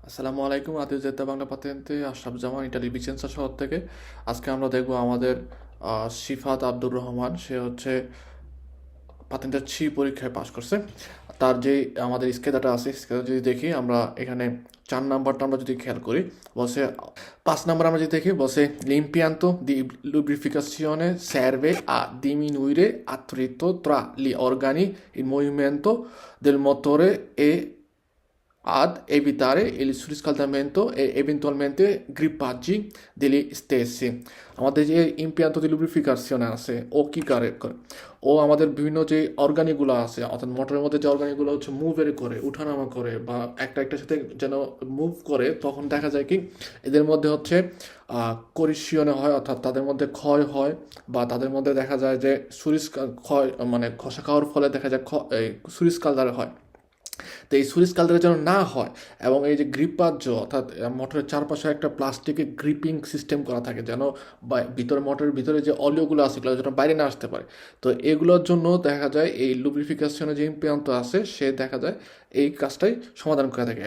আসসালামু আলাইকুম, আদিল জেদ্দা বাংলা পাতেন্তে আশরাফ জামান Italy Vicenza শহর থেকে। আজকে আমরা দেখব আমাদের শিফাত আব্দুর রহমান। সে হচ্ছে পাতেন্টের পরীক্ষায় পাশ করছে। তার যে আমাদের স্কেদাটা আছে, স্কেদা যদি দেখি আমরা এখানে 4 নাম্বারটা আমরা যদি খেয়াল করি, বসে 5 নাম্বার আমরা যদি দেখি বসে l'impianto di lubrificazione serve a diminuire attrito tra gli organi, il movimento del motore e ad evitare il surriscaldamento e eventualmente grippaggi degli stessi। আমাদের যে ইমপিয়ান্তো দি লুব্রিফিকেশন আছে, ও কি করে ও আমাদের বিভিন্ন যে অর্গানিকগুলো আছে, অর্থাৎ মোটরের মধ্যে যে অর্গানিকগুলো হচ্ছে মুভের করে, উঠানামা করে বা একটা একটার সাথে যেন মুভ করে, তখন দেখা যায় কি এদের মধ্যে হচ্ছে করিশিয়নে হয়, অর্থাৎ তাদের মধ্যে ক্ষয় হয়, বা তাদের মধ্যে দেখা যায় যে ক্ষয় মানে ঘষা খাওয়ার ফলে দেখা যায় সুরিস্কালদার হয়। তো এই সুইচ কালচার যেন না হয়, এবং এই যে গ্রিপার্য অর্থাৎ মোটরের চারপাশে একটা প্লাস্টিকের গ্রিপিং সিস্টেম করা থাকে, যেন ভিতরে মোটরের ভিতরে যে অলিওগুলো আছে এগুলো যেন বাইরে না আসতে পারে। তো এগুলোর জন্য দেখা যায় এই লুব্রিফিকেশনের যে ইম্পিয়ান্ত আছে, সে দেখা যায় এই কাজটাই সমাধান করে থাকে।